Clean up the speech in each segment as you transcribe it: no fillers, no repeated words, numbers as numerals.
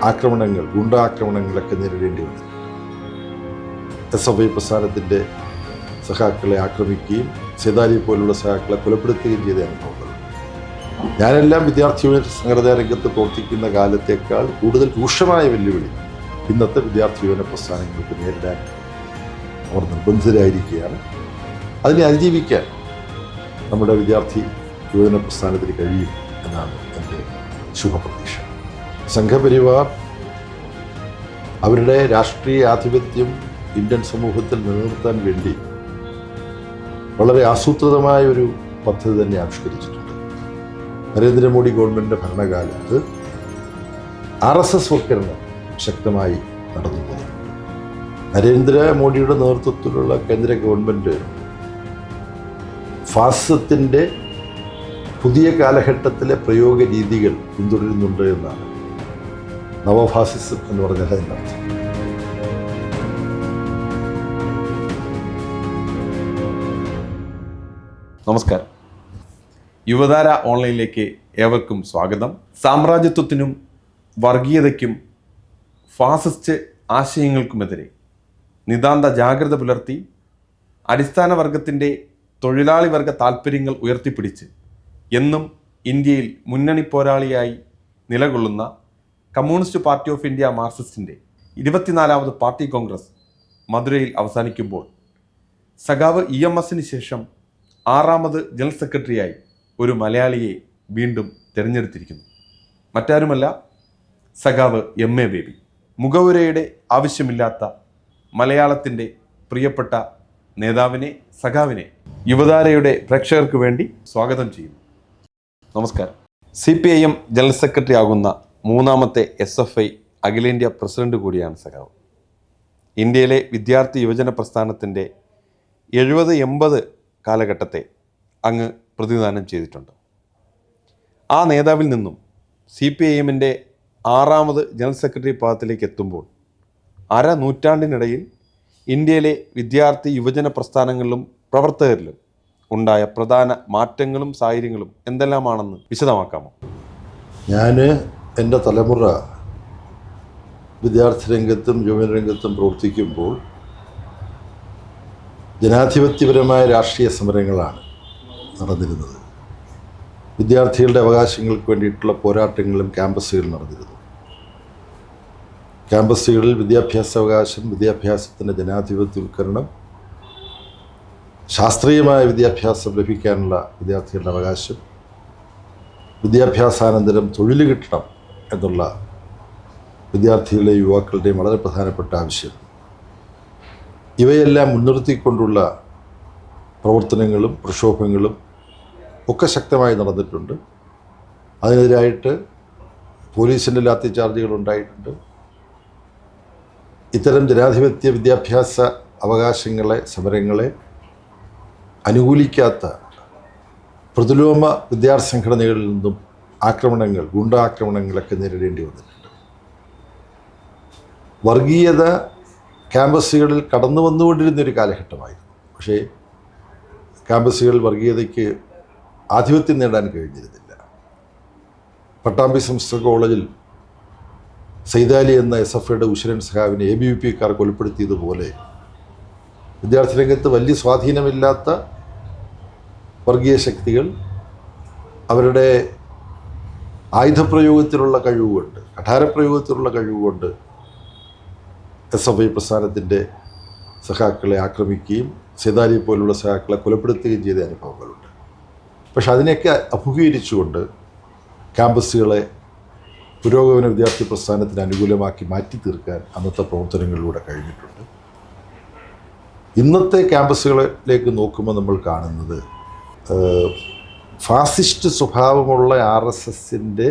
ആക്രമണങ്ങൾ, ഗുണ്ടാക്രമണങ്ങളൊക്കെ നേരിടേണ്ടി വന്നു. SFI പ്രസ്ഥാനത്തിൻ്റെ സഖാക്കളെ ആക്രമിക്കുകയും സേതാലി പോലുള്ള സഖാക്കളെ കൊലപ്പെടുത്തുകയും ചെയ്ത അനുഭവങ്ങൾ. ഞാനെല്ലാം വിദ്യാർത്ഥി യൂണിയൻ സംഘടനാ രംഗത്ത് പ്രവർത്തിക്കുന്ന കാലത്തേക്കാൾ കൂടുതൽ രൂക്ഷമായ വെല്ലുവിളി ഇന്നത്തെ വിദ്യാർത്ഥി യൂണിയൻ പ്രസ്ഥാനങ്ങൾക്ക് നേരിടാൻ അവർ നിർബന്ധിതരായിരിക്കുകയാണ്. അതിനെ അതിജീവിക്കാൻ നമ്മുടെ വിദ്യാർത്ഥി യുവജന പ്രസ്ഥാനത്തിന് കഴിയും എന്നാണ് എൻ്റെ ശുഭപ്രതീക്ഷ. സംഘപരിവാർ അവരുടെ രാഷ്ട്രീയ ആധിപത്യം ഇന്ത്യൻ സമൂഹത്തിൽ നിലനിർത്താൻ വേണ്ടി വളരെ ആസൂത്രിതമായ ഒരു പദ്ധതി തന്നെ ആവിഷ്കരിച്ചിട്ടുണ്ട്. നരേന്ദ്രമോദി ഗവൺമെൻറ്റിൻ്റെ ഭരണകാലത്ത് RSS വൽക്കരണം ശക്തമായി നടന്നുപോയി. നരേന്ദ്രമോദിയുടെ നേതൃത്വത്തിലുള്ള കേന്ദ്ര ഗവൺമെൻറ് ഫാസിസത്തിൻ്റെ പുതിയ കാലഘട്ടത്തിലെ പ്രയോഗ രീതികൾ പിന്തുടരുന്നുണ്ട് എന്നാണ് നവഫാസിസം എന്ന് പറഞ്ഞാൽ അതിനർത്ഥം. നമസ്കാരം. യുവതാര ഓൺലൈനിലേക്ക് ഏവർക്കും സ്വാഗതം. സാമ്രാജ്യത്വത്തിനും വർഗീയതയ്ക്കും ഫാസിസ്റ്റ് ആശയങ്ങൾക്കുമെതിരെ നിതാന്ത ജാഗ്രത പുലർത്തി അടിസ്ഥാന വർഗത്തിൻ്റെ തൊഴിലാളി വർഗ താൽപ്പര്യങ്ങൾ ഉയർത്തിപ്പിടിച്ച് എന്നും ഇന്ത്യയിൽ മുന്നണി പോരാളിയായി നിലകൊള്ളുന്ന കമ്മ്യൂണിസ്റ്റ് പാർട്ടി ഓഫ് ഇന്ത്യ മാർക്സിസ്റ്റിൻ്റെ 24ാമത് പാർട്ടി കോൺഗ്രസ് മധുരയിൽ അവസാനിക്കുമ്പോൾ സഖാവ് EMSന് ശേഷം 6ാമത് ജനറൽ സെക്രട്ടറിയായി ഒരു മലയാളിയെ വീണ്ടും തിരഞ്ഞെടുത്തിരിക്കുന്നു. മറ്റാരുമല്ല, സഖാവ് MA ബേബി. മുഖവുരയുടെ ആവശ്യമില്ലാത്ത മലയാളത്തിൻ്റെ പ്രിയപ്പെട്ട നേതാവിനെ, സഖാവിനെ യുവതാരയുടെ പ്രേക്ഷകർക്ക് വേണ്ടി സ്വാഗതം ചെയ്യുന്നു. നമസ്കാരം. CPIM ജനറൽ സെക്രട്ടറി ആകുന്ന 3ാമത്തെ SFI അഖിലേന്ത്യാ പ്രസിഡന്റ് കൂടിയാണ് സഖാവ്. ഇന്ത്യയിലെ വിദ്യാർത്ഥി യുവജന പ്രസ്ഥാനത്തിൻ്റെ 70-80 കാലഘട്ടത്തെ അങ്ങ് പ്രതിനിധാനം ചെയ്തിട്ടുണ്ട്. ആ നേതാവിൽ നിന്നും CPIMൻ്റെ 6ാമത് ജനറൽ സെക്രട്ടറി പദത്തിലേക്ക് എത്തുമ്പോൾ നൂറ്റാണ്ടിനിടയിൽ ഇന്ത്യയിലെ വിദ്യാർത്ഥി യുവജന പ്രസ്ഥാനങ്ങളിലും പ്രവർത്തകരിലും ഉണ്ടായ പ്രധാന മാറ്റങ്ങളും സാഹചര്യങ്ങളും എന്തെല്ലാമാണെന്ന് വിശദമാക്കാമോ? ഞാൻ എൻ്റെ തലമുറ വിദ്യാർത്ഥി രംഗത്തും യുവജന രംഗത്തും പ്രവർത്തിക്കുമ്പോൾ ജനാധിപത്യപരമായ രാഷ്ട്രീയ സമരങ്ങളാണ് നടന്നിരുന്നത്. വിദ്യാർത്ഥികളുടെ അവകാശങ്ങൾക്ക് വേണ്ടിയിട്ടുള്ള പോരാട്ടങ്ങളും ക്യാമ്പസുകളിൽ നടന്നിരുന്നു. ക്യാമ്പസുകളിൽ വിദ്യാഭ്യാസാവകാശം, വിദ്യാഭ്യാസത്തിൻ്റെ ജനാധിപത്യവൽക്കരണം, ശാസ്ത്രീയമായ വിദ്യാഭ്യാസം ലഭിക്കാനുള്ള വിദ്യാർത്ഥികളുടെ അവകാശം, വിദ്യാഭ്യാസാനന്തരം തൊഴിൽ കിട്ടണം എന്നുള്ള വിദ്യാർത്ഥികളുടെയും യുവാക്കളുടെയും വളരെ പ്രധാനപ്പെട്ട ആവശ്യം, ഇവയെല്ലാം മുൻനിർത്തിക്കൊണ്ടുള്ള പ്രവർത്തനങ്ങളും പ്രക്ഷോഭങ്ങളും ഒക്കെ ശക്തമായി നടന്നിട്ടുണ്ട്. അതിനെതിരായിട്ട് പോലീസിൻ്റെ ലാത്തി ചാർജുകൾ ഉണ്ടായിട്ടുണ്ട്. ഇത്തരം ജനാധിപത്യ വിദ്യാഭ്യാസ അവകാശങ്ങളെ, സമരങ്ങളെ അനുകൂലിക്കാത്ത പ്രതിലോമ വിദ്യാർത്ഥി സംഘടനകളിൽ നിന്നും ആക്രമണങ്ങൾ, ഗുണ്ടാക്രമണങ്ങളൊക്കെ നേരിടേണ്ടി വന്നിട്ടുണ്ട്. വർഗീയത ക്യാമ്പസുകളിൽ കടന്നു വന്നുകൊണ്ടിരുന്നൊരു കാലഘട്ടമായിരുന്നു. പക്ഷേ ക്യാമ്പസുകളിൽ വർഗീയതയ്ക്ക് ആധിപത്യം നേടാൻ കഴിഞ്ഞിരുന്നില്ല. പട്ടാമ്പി സംസ്കൃത കോളേജിൽ സൈതാലി എന്ന SFIയുടെ ഉശിരൻ സഖാവിനെ ABVPക്കാർ കൊലപ്പെടുത്തിയതുപോലെ വിദ്യാർത്ഥി രംഗത്ത് വലിയ സ്വാധീനമില്ലാത്ത വർഗീയ ശക്തികൾ അവരുടെ ആയുധപ്രയോഗത്തിലുള്ള കഴിവുകൊണ്ട്, കഠാരപ്രയോഗത്തിലുള്ള കഴിവുകൊണ്ട് SFI പ്രസ്ഥാനത്തിൻ്റെ സഖാക്കളെ ആക്രമിക്കുകയും സേതാലി പോലുള്ള സഖാക്കളെ കൊലപ്പെടുത്തുകയും ചെയ്ത അനുഭവങ്ങളുണ്ട്. പക്ഷെ അതിനെയൊക്കെ അഭിമുഖീകരിച്ചുകൊണ്ട് ക്യാമ്പസുകളെ പുരോഗമന വിദ്യാർത്ഥി പ്രസ്ഥാനത്തിന് അനുകൂലമാക്കി മാറ്റി തീർക്കാൻ അന്നത്തെ പ്രവർത്തനങ്ങളിലൂടെ കഴിഞ്ഞിട്ടുണ്ട്. ഇന്നത്തെ ക്യാമ്പസുകളിലേക്ക് നോക്കുമ്പോൾ നമ്മൾ കാണുന്നത് ഫാസിസ്റ്റ് സ്വഭാവമുള്ള RSSൻ്റെ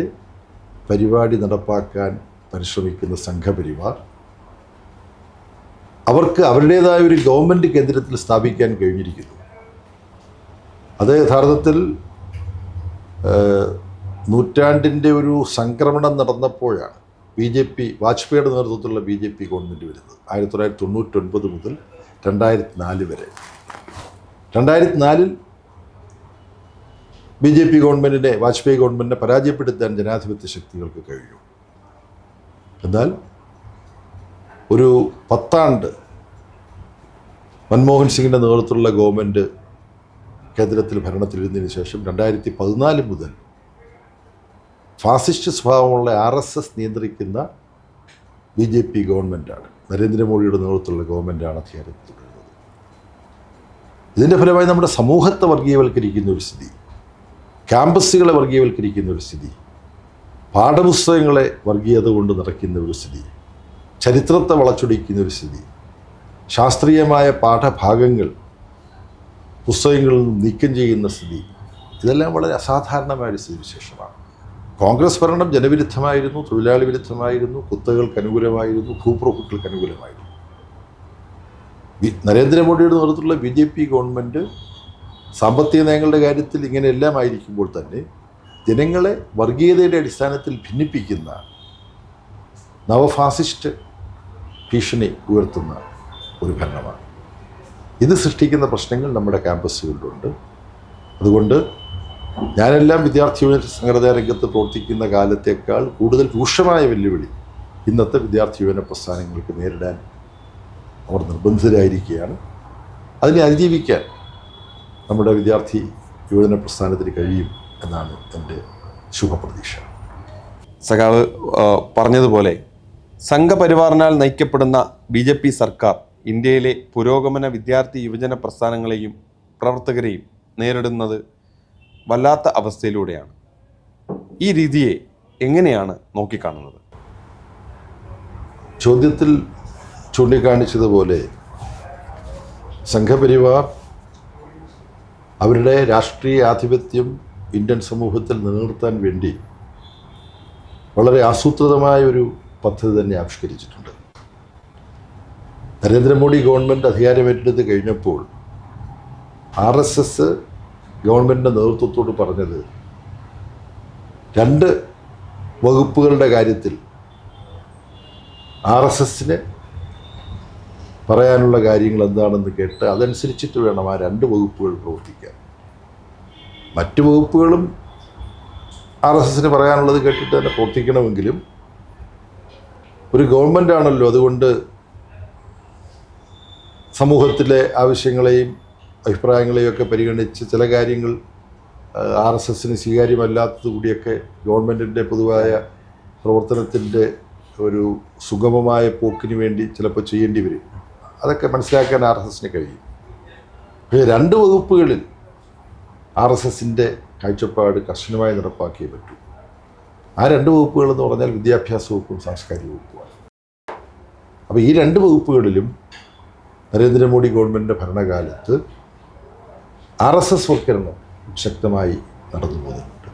പരിപാടി നടപ്പാക്കാൻ പരിശ്രമിക്കുന്ന സംഘപരിവാർ അവർക്ക് അവരുടേതായ ഒരു ഗവൺമെൻറ് കേന്ദ്രത്തിൽ സ്ഥാപിക്കാൻ കഴിഞ്ഞിരിക്കുന്നു. അത് യഥാർത്ഥത്തിൽ നൂറ്റാണ്ടിൻ്റെ ഒരു സംക്രമണം നടന്നപ്പോഴാണ് BJP, വാജ്പേയിയുടെ നേതൃത്വത്തിലുള്ള BJP ഗവൺമെൻറ് വരുന്നത്. 1999 മുതൽ 2004 വരെ. 2004 BJP ഗവൺമെൻറ്റിനെ, വാജ്പേയി ഗവൺമെൻറ്റിനെ പരാജയപ്പെടുത്താൻ ജനാധിപത്യ ശക്തികൾക്ക് കഴിഞ്ഞു. എന്നാൽ ഒരു 10 ആണ്ട് മൻമോഹൻ സിംഗിൻ്റെ നേതൃത്വത്തിലുള്ള ഗവൺമെൻറ് കേന്ദ്രത്തിൽ ഭരണത്തിലിരുന്നതിന് ശേഷം 2014 മുതൽ ഫാസിസ്റ്റ് സ്വഭാവമുള്ള RSS നിയന്ത്രിക്കുന്ന BJP ഗവൺമെൻറ്റാണ്, നരേന്ദ്രമോദിയുടെ നേതൃത്വത്തിലുള്ള ഗവൺമെൻറ്റാണ് അധികാരത്തിൽ തുടരുന്നത്. ഇതിൻ്റെ ഫലമായി നമ്മുടെ സമൂഹത്തെ വർഗീയവൽക്കരിക്കുന്ന ഒരു സ്ഥിതി, ക്യാമ്പസുകളെ വർഗീയവൽക്കരിക്കുന്ന ഒരു സ്ഥിതി, പാഠപുസ്തകങ്ങളെ വർഗീയത കൊണ്ട് നിറയ്ക്കുന്ന ഒരു സ്ഥിതി, ചരിത്രത്തെ വളച്ചൊടിക്കുന്ന ഒരു സ്ഥിതി, ശാസ്ത്രീയമായ പാഠഭാഗങ്ങൾ പുസ്തകങ്ങളിൽ നിന്നും നീക്കം ചെയ്യുന്ന സ്ഥിതി, ഇതെല്ലാം വളരെ അസാധാരണമായ ഒരു സ്ഥിതിവിശേഷമാണ്. കോൺഗ്രസ് ഭരണം ജനവിരുദ്ധമായിരുന്നു, തൊഴിലാളി വിരുദ്ധമായിരുന്നു, കുത്തകൾക്ക് അനുകൂലമായിരുന്നു, ഭൂപ്രഭുക്കൾക്ക് അനുകൂലമായിരുന്നു. നരേന്ദ്രമോദിയുടെ നേതൃത്വത്തിലുള്ള BJP ഗവൺമെൻറ് സാമ്പത്തിക നയങ്ങളുടെ കാര്യത്തിൽ ഇങ്ങനെയെല്ലാം ആയിരിക്കുമ്പോൾ തന്നെ ജനങ്ങളെ വർഗീയതയുടെ അടിസ്ഥാനത്തിൽ ഭിന്നിപ്പിക്കുന്ന നവഫാസിസ്റ്റ് ഭീഷണി ഉയർത്തുന്ന ഒരു ഭരണമാണ്. ഇത് സൃഷ്ടിക്കുന്ന പ്രശ്നങ്ങൾ നമ്മുടെ ക്യാമ്പസുകളിലുണ്ട്. അതുകൊണ്ട് ഞാനെല്ലാം വിദ്യാർത്ഥി യൂണിയൻ സംഘടനാ രംഗത്ത് പ്രവർത്തിക്കുന്ന കാലത്തേക്കാൾ കൂടുതൽ രൂക്ഷമായ വെല്ലുവിളി ഇന്നത്തെ വിദ്യാർത്ഥി യൂണിയൻ പ്രസ്ഥാനങ്ങൾക്ക് നേരിടാൻ അവർ നിർബന്ധിതരായിരിക്കുകയാണ്. അതിനെ അതിജീവിക്കാൻ നമ്മുടെ വിദ്യാർത്ഥി യുവജന പ്രസ്ഥാനത്തിന് കഴിയും എന്നാണ് എൻ്റെ ശുഭപ്രതീക്ഷ. സഖാവ് പറഞ്ഞതുപോലെ സംഘപരിവാറിനാൽ നയിക്കപ്പെടുന്ന BJP സർക്കാർ ഇന്ത്യയിലെ പുരോഗമന വിദ്യാർത്ഥി യുവജന പ്രസ്ഥാനങ്ങളെയും പ്രവർത്തകരെയും നേരിടുന്നത് വല്ലാത്ത അവസ്ഥയിലൂടെയാണ്. ഈ രീതിയെ എങ്ങനെയാണ് നോക്കിക്കാണുന്നത്? ചോദ്യത്തിൽ ചൂണ്ടിക്കാണിച്ചതുപോലെ സംഘപരിവാർ അവരുടെ രാഷ്ട്രീയ ആധിപത്യം ഇന്ത്യൻ സമൂഹത്തിൽ നിലനിർത്താൻ വേണ്ടി വളരെ ആസൂത്രിതമായ ഒരു പദ്ധതി തന്നെ ആവിഷ്കരിച്ചിട്ടുണ്ട്. നരേന്ദ്രമോദി ഗവൺമെൻറ് അധികാരമേറ്റെടുത്ത് കഴിഞ്ഞപ്പോൾ RSS ഗവൺമെൻറ്റിൻ്റെ നേതൃത്വത്തോട് പറഞ്ഞത് 2 വകുപ്പുകളുടെ കാര്യത്തിൽ RSSന് പറയാനുള്ള കാര്യങ്ങൾ എന്താണെന്ന് കേട്ട് അതനുസരിച്ചിട്ട് വേണം ആ 2 വകുപ്പുകൾ പ്രവർത്തിക്കാൻ. മറ്റ് വകുപ്പുകളും RSSന് പറയാനുള്ളത് കേട്ടിട്ട് തന്നെ പ്രവർത്തിക്കണമെങ്കിലും ഒരു ഗവൺമെൻറ് ആണല്ലോ, അതുകൊണ്ട് സമൂഹത്തിലെ ആവശ്യങ്ങളെയും അഭിപ്രായങ്ങളെയും ഒക്കെ പരിഗണിച്ച് ചില കാര്യങ്ങൾ RSSന് സ്വീകാര്യമല്ലാത്തത് കൂടിയൊക്കെ ഗവൺമെൻറ്റിൻ്റെ പൊതുവായ പ്രവർത്തനത്തിൻ്റെ ഒരു സുഗമമായ പോക്കിന് വേണ്ടി ചിലപ്പോൾ ചെയ്യേണ്ടി വരും. അതൊക്കെ മനസ്സിലാക്കാൻ RSSന് കഴിയും. പക്ഷേ 2 വകുപ്പുകളിൽ RSSൻ്റെ കാഴ്ചപ്പാട് കർശനമായി നടപ്പാക്കിയേ പറ്റൂ. ആ 2 വകുപ്പുകളെന്ന് പറഞ്ഞാൽ വിദ്യാഭ്യാസ വകുപ്പും സാംസ്കാരിക വകുപ്പുമാണ്. അപ്പോൾ ഈ 2 വകുപ്പുകളിലും നരേന്ദ്രമോദി ഗവൺമെൻറ്റിൻ്റെ ഭരണകാലത്ത് RSS വൽക്കരണം ശക്തമായി നടന്നു പോകുന്നുണ്ട്.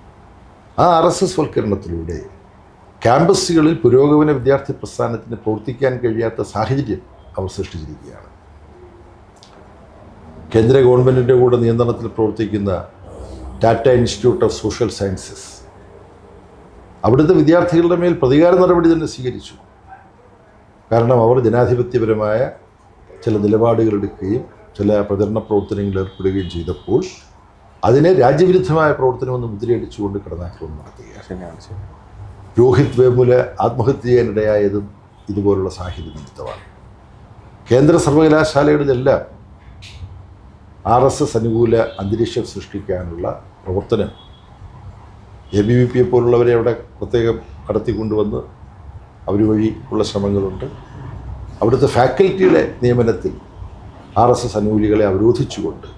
ആ RSS വൽക്കരണത്തിലൂടെ ക്യാമ്പസുകളിൽ പുരോഗമന വിദ്യാർത്ഥി പ്രസ്ഥാനത്തിന് പ്രവർത്തിക്കാൻ കഴിയാത്ത സാഹചര്യം അവർ സൃഷ്ടിച്ചിരിക്കുകയാണ്. കേന്ദ്ര ഗവൺമെൻറ്റിൻ്റെ കൂടെ നിയന്ത്രണത്തിൽ പ്രവർത്തിക്കുന്ന Tata institute of social sciences അവിടുത്തെ വിദ്യാർത്ഥികളുടെ മേൽ പ്രതികാര നടപടി തന്നെ സ്വീകരിച്ചു. കാരണം അവർ ജനാധിപത്യപരമായ ചില നിലപാടുകളെടുക്കുകയും ചില പ്രചരണ പ്രവർത്തനങ്ങളിൽ ഏർപ്പെടുകയും ചെയ്തപ്പോൾ അതിനെ രാജ്യവിരുദ്ധമായ പ്രവർത്തനമെന്ന് മുദ്രയടിച്ചുകൊണ്ട് കടന്നാക്രമണം നടത്തുകയാണ്. രോഹിത് വേമുല ആത്മഹത്യ ചെയ്യാനിടയായതും ഇതുപോലുള്ള സാഹചര്യം നിമിത്തമാണ്. കേന്ദ്ര സർവകലാശാലകളിലെല്ലാം RSS അനുകൂല അന്തരീക്ഷം സൃഷ്ടിക്കാനുള്ള പ്രവർത്തനം ABVP പോലുള്ളവരെ അവിടെ പ്രത്യേകം കടത്തിക്കൊണ്ടുവന്ന് അവർ വഴി ഉള്ള ശ്രമങ്ങളുണ്ട്. അവിടുത്തെ ഫാക്കൽറ്റിയുടെ നിയമനത്തിൽ RSS അനുകൂലികളെ അവരോധിച്ചുകൊണ്ട്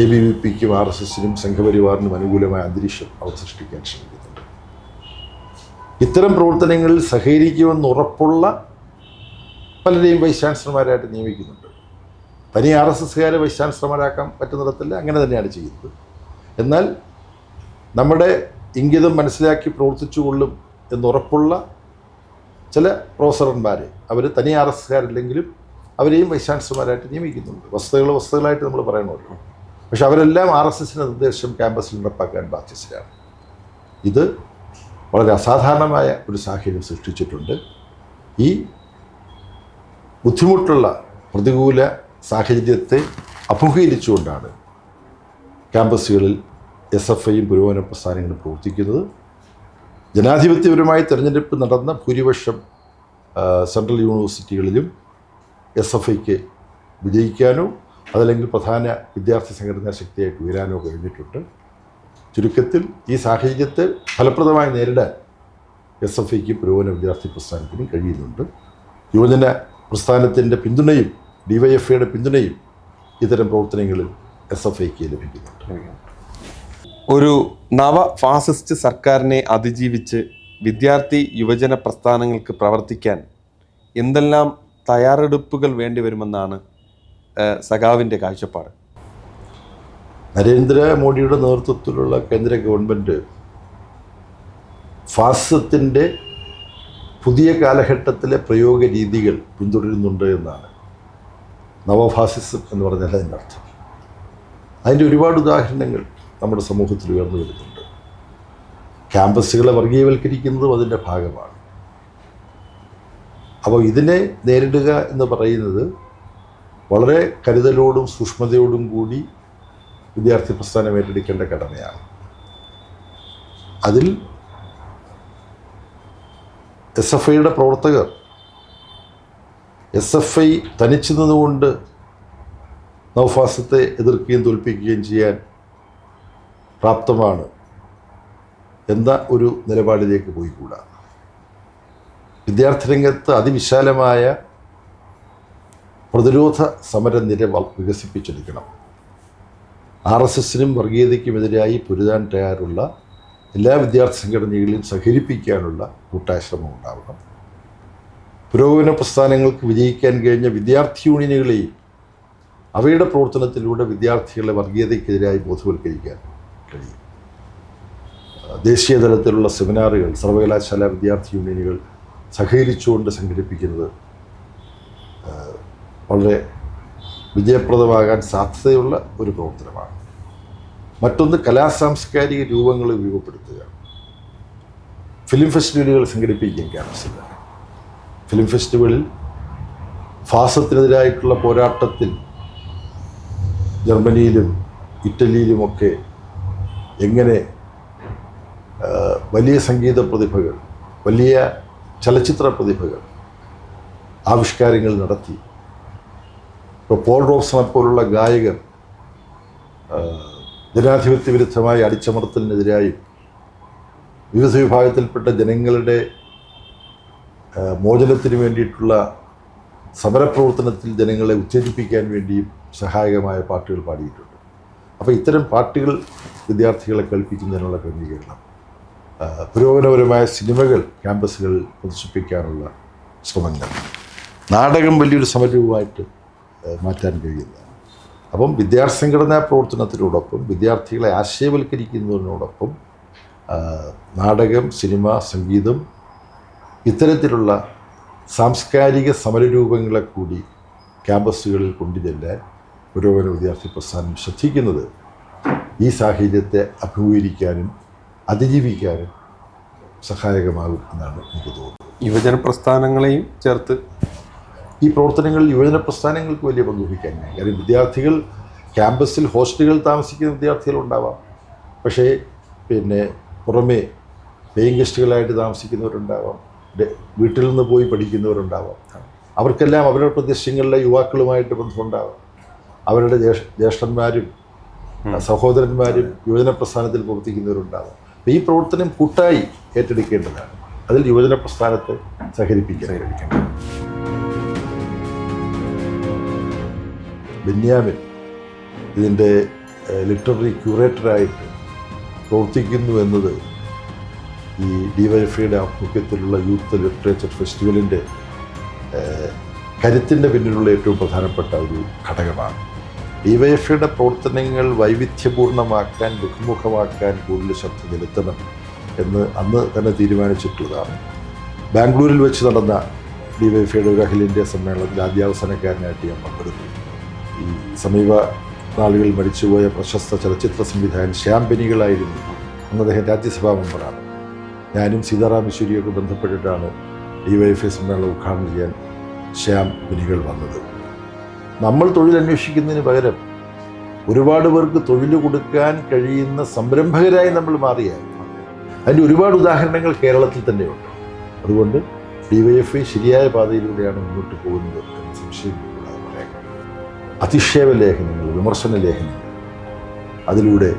ABVPക്കും RSSനും സംഘപരിവാറിനും അനുകൂലമായ അന്തരീക്ഷം അവർ സൃഷ്ടിക്കാൻ ശ്രമിക്കുന്നുണ്ട്. ഇത്തരം പ്രവർത്തനങ്ങളിൽ സഹകരിക്കുമെന്ന് ഉറപ്പുള്ള പലരെയും വൈസ് ചാൻസലർമാരായിട്ട് നിയമിക്കുന്നുണ്ട്. തനി RSSകാരെ വൈസ് ചാൻസലർമാരാക്കാൻ പറ്റുന്നിടത്തില്ല, അങ്ങനെ തന്നെയാണ് ചെയ്യുന്നത്. എന്നാൽ നമ്മുടെ ഇംഗിതം മനസ്സിലാക്കി പ്രവർത്തിച്ചുകൊള്ളും എന്നുറപ്പുള്ള ചില പ്രൊഫസർമാരെ അവർ തനി RSSകാരില്ലെങ്കിലും അവരെയും വൈസ് ചാൻസലർമാരായിട്ട് നിയമിക്കുന്നുണ്ട്. വസ്തുതകളായിട്ട് നമ്മൾ പറയണമല്ലോ. പക്ഷെ അവരെല്ലാം RSSൻ്റെ നിർദ്ദേശം ക്യാമ്പസിൽ നടപ്പാക്കാൻ ബാധ്യസ്ഥരാണ്. ഇത് വളരെ അസാധാരണമായ ഒരു സാഹചര്യം സൃഷ്ടിച്ചിട്ടുണ്ട്. ഈ ബുദ്ധിമുട്ടുള്ള പ്രതികൂല സാഹചര്യത്തെ അഭിമുഖീകരിച്ചുകൊണ്ടാണ് ക്യാമ്പസുകളിൽ SFIയും പുരോഗമന പ്രസ്ഥാനങ്ങളും പ്രവർത്തിക്കുന്നത്. ജനാധിപത്യപരമായി തെരഞ്ഞെടുപ്പ് നടന്ന ഭൂരിപക്ഷം സെൻട്രൽ യൂണിവേഴ്സിറ്റികളിലും SFIക്ക് വിജയിക്കാനോ അതല്ലെങ്കിൽ പ്രധാന വിദ്യാർത്ഥി സംഘടനാ ശക്തിയായിട്ട് ഉയരാനോ കഴിഞ്ഞിട്ടുണ്ട്. ചുരുക്കത്തിൽ ഈ സാഹചര്യത്തെ ഫലപ്രദമായി നേരിടാൻ SFIക്ക് പുരോഗമന വിദ്യാർത്ഥി പ്രസ്ഥാനത്തിനും കഴിയുന്നുണ്ട്. യുവജന പ്രസ്ഥാനത്തിൻ്റെ പിന്തുണയും DYFIയുടെ പിന്തുണയും ഇത്തരം പ്രവർത്തനങ്ങളിൽ SFIക്ക് ലഭിക്കുന്നുണ്ട്. ഒരു നവ ഫാസിസ്റ്റ് സർക്കാരിനെ അതിജീവിച്ച് വിദ്യാർത്ഥി യുവജന പ്രസ്ഥാനങ്ങൾക്ക് പ്രവർത്തിക്കാൻ എന്തെല്ലാം തയ്യാറെടുപ്പുകൾ വേണ്ടിവരുമെന്നാണ് സഖാവിൻ്റെ കാഴ്ചപ്പാട്? നരേന്ദ്രമോദിയുടെ നേതൃത്വത്തിലുള്ള കേന്ദ്ര ഗവൺമെൻറ് ഫാസിസത്തിൻ്റെ പുതിയ കാലഘട്ടത്തിലെ പ്രയോഗ രീതികൾ പിന്തുടരുന്നുണ്ട് എന്നാണ് നവഫാസിസം എന്ന് പറഞ്ഞാൽ അതിൻ്റെ അർത്ഥം. അതിൻ്റെ ഒരുപാട് ഉദാഹരണങ്ങൾ നമ്മുടെ സമൂഹത്തിൽ ഉയർന്നു വരുന്നുണ്ട്. ക്യാമ്പസുകളെ വർഗീയവൽക്കരിക്കുന്നതും അതിൻ്റെ ഭാഗമാണ്. അപ്പോൾ ഇതിനെ നേരിടുക എന്ന് പറയുന്നത് വളരെ കരുതലോടും സൂക്ഷ്മതയോടും കൂടി വിദ്യാർത്ഥി പ്രസ്ഥാനം ഏറ്റെടുക്കേണ്ട കടമയാണ്. അതിൽ SFIയുടെ പ്രവർത്തകർ SFI തനിച്ചു നിന്നുകൊണ്ട് നവഫാസിസത്തെ എതിർക്കുകയും തോൽപ്പിക്കുകയും ചെയ്യാൻ പ്രാപ്തമാണ് എന്ന ഒരു നിലപാടിലേക്ക് പോയിക്കൂടാ. വിദ്യാർത്ഥി രംഗത്ത് അതിവിശാലമായ പ്രതിരോധ സമരനിര വികസിപ്പിച്ചെടുക്കണം. RSSനും വർഗീയതയ്ക്കുമെതിരായി പൊരുതാൻ തയ്യാറുള്ള എല്ലാ വിദ്യാർത്ഥി സംഘടനകളെയും സഹകരിപ്പിക്കാനുള്ള കൂട്ടാശ്രമം ഉണ്ടാവണം. പുരോഗമന പ്രസ്ഥാനങ്ങൾക്ക് വിജയിക്കാൻ കഴിഞ്ഞ വിദ്യാർത്ഥി യൂണിയനുകളെയും അവയുടെ പ്രവർത്തനത്തിലൂടെ വിദ്യാർത്ഥികളെ വർഗീയതയ്ക്കെതിരായി ബോധവൽക്കരിക്കാൻ കഴിയും. ദേശീയ തലത്തിലുള്ള സെമിനാറുകൾ സർവകലാശാല വിദ്യാർത്ഥി യൂണിയനുകൾ സഹകരിച്ചുകൊണ്ട് സംഘടിപ്പിക്കുന്നത് വളരെ വിജയപ്രദമാകാൻ സാധ്യതയുള്ള ഒരു പ്രവർത്തനമാണ്. മറ്റൊന്ന് കലാസാംസ്കാരിക രൂപങ്ങൾ രൂപപ്പെടുത്തുക. ഫിലിം ഫെസ്റ്റിവലുകൾ സംഘടിപ്പിക്കുകയും ക്യാമ്പസിൽ. ഫിലിം ഫെസ്റ്റിവലിൽ ഫാസിസത്തിനെതിരായിട്ടുള്ള പോരാട്ടത്തിൽ ജർമ്മനിയിലും ഇറ്റലിയിലുമൊക്കെ എങ്ങനെ വലിയ സംഗീത പ്രതിഭകൾ, വലിയ ചലച്ചിത്ര പ്രതിഭകൾ ആവിഷ്കാരങ്ങൾ നടത്തി. ഇപ്പോൾ പോൾ റോബ്സനെ പോലുള്ള ഗായകർ ജനാധിപത്യ വിരുദ്ധമായ അടിച്ചമർത്തലിനെതിരായും വിവിധ വിഭാഗത്തിൽപ്പെട്ട ജനങ്ങളുടെ മോചനത്തിന് വേണ്ടിയിട്ടുള്ള സമരപ്രവർത്തനത്തിൽ ജനങ്ങളെ ഉത്തേജിപ്പിക്കാൻ വേണ്ടിയും സഹായകമായ പാട്ടുകൾ പാടിയിട്ടുണ്ട്. അപ്പോൾ ഇത്തരം പാട്ടുകൾ വിദ്യാർത്ഥികളെ കേൾപ്പിക്കുന്നതിനുള്ള ക്രമീകരണം, പുരോഗമനപരമായ സിനിമകൾ ക്യാമ്പസുകളിൽ പ്രദർശിപ്പിക്കാനുള്ള ശ്രമങ്ങൾ, നാടകം വലിയൊരു സമരവുമായിട്ട് മാറ്റാൻ കഴിയുന്നതാണ്. അപ്പം വിദ്യാർത്ഥി സംഘടനാ പ്രവർത്തനത്തിനോടൊപ്പം വിദ്യാർത്ഥികളെ ആശയവൽക്കരിക്കുന്നതിനോടൊപ്പം നാടകം, സിനിമ, സംഗീതം ഇത്തരത്തിലുള്ള സാംസ്കാരിക സമരരൂപങ്ങളെ കൂടി ക്യാമ്പസുകളിൽ കൊണ്ടുചെല്ലാൻ പുരോഗമന വിദ്യാർത്ഥി പ്രസ്ഥാനം ശ്രദ്ധിക്കുന്നത് ഈ സാഹചര്യത്തെ അഭിമുഖീകരിക്കാനും അതിജീവിക്കാനും സഹായകമാകും എന്നാണ് എനിക്ക് തോന്നുന്നത്. യുവജന പ്രസ്ഥാനങ്ങളെയും ചേർത്ത് ഈ പ്രവർത്തനങ്ങളിൽ യുവജന പ്രസ്ഥാനങ്ങൾക്ക് വലിയ പങ്ക് വഹിക്കാൻ കഴിയും. കാര്യം വിദ്യാർത്ഥികൾ ക്യാമ്പസിൽ ഹോസ്റ്റലുകളിൽ താമസിക്കുന്ന വിദ്യാർത്ഥികളുണ്ടാവാം. പക്ഷേ പുറമേ പേയിങ് ഗസ്റ്റുകളായിട്ട് താമസിക്കുന്നവരുണ്ടാവാം, വീട്ടിൽ നിന്ന് പോയി പഠിക്കുന്നവരുണ്ടാവാം. അവർക്കെല്ലാം അവരുടെ പ്രദേശങ്ങളിലെ യുവാക്കളുമായിട്ട് ബന്ധമുണ്ടാവാം. അവരുടെ ജ്യേഷ്ഠന്മാരും സഹോദരന്മാരും യുവജന പ്രസ്ഥാനത്തിൽ പ്രവർത്തിക്കുന്നവരുണ്ടാവാം. അപ്പോൾ ഈ പ്രവർത്തനം കൂട്ടായി ഏറ്റെടുക്കേണ്ടതാണ്. അതിൽ യുവജന പ്രസ്ഥാനത്തെ സഹകരിപ്പിക്കാൻ കഴിക്കണം. ബെന്യാമിൻ ഇതിൻ്റെ ലിറ്റററി ക്യൂറേറ്ററായിട്ട് പ്രവർത്തിക്കുന്നു എന്നത് ഈ DYFIയുടെ ആഭിമുഖ്യത്തിലുള്ള യൂത്ത് ലിറ്ററേച്ചർ ഫെസ്റ്റിവലിൻ്റെ കരുത്തിൻ്റെ പിന്നിലുള്ള ഏറ്റവും പ്രധാനപ്പെട്ട ഒരു ഘടകമാണ്. DYFIയുടെ പ്രവർത്തനങ്ങൾ വൈവിധ്യപൂർണ്ണമാക്കാൻ, ബഹുമുഖമാക്കാൻ കൂടുതൽ ശ്രദ്ധ ചെലുത്തണം എന്ന് അന്ന് തന്നെ തീരുമാനിച്ചിട്ടുള്ളതാണ്. ബാംഗ്ലൂരിൽ വെച്ച് നടന്ന DYFIയുടെ ഒരു അഖിലേന്ത്യാ സമ്മേളനത്തിൽ ആദ്യാവസാനക്കാരനായിട്ട് ഞാൻ പങ്കെടുത്തു. ഈ സമീപ നാളുകളിൽ മരിച്ചുപോയ പ്രശസ്ത ചലച്ചിത്ര സംവിധായകൻ ശ്യാം ബെനികളായിരുന്നു. അന്ന് അദ്ദേഹം രാജ്യസഭാ മെമ്പറാണ്. ഞാനും സീതാറാം യെച്ചൂരിയൊക്കെ ബന്ധപ്പെട്ടിട്ടാണ് DYFI സമ്മേളനം ഉദ്ഘാടനം ചെയ്യാൻ ശ്യാം ബെനികൾ വന്നത്. നമ്മൾ തൊഴിൽ അന്വേഷിക്കുന്നതിന് പകരം ഒരുപാട് പേർക്ക് തൊഴിൽ കൊടുക്കാൻ കഴിയുന്ന സംരംഭകരായി നമ്മൾ മാറിയാൽ അതിൻ്റെ ഒരുപാട് ഉദാഹരണങ്ങൾ കേരളത്തിൽ തന്നെയുണ്ട്. അതുകൊണ്ട് DYFI ശരിയായ പാതയിലൂടെയാണ് മുന്നോട്ട് പോകുന്നത് എന്ന സംശയം കൂടാതെ പറയാൻ കഴിയും. അധിക്ഷേപ ലേഖനങ്ങൾ, വിമർശന ലേഖനങ്ങൾ, അതിലൂടെ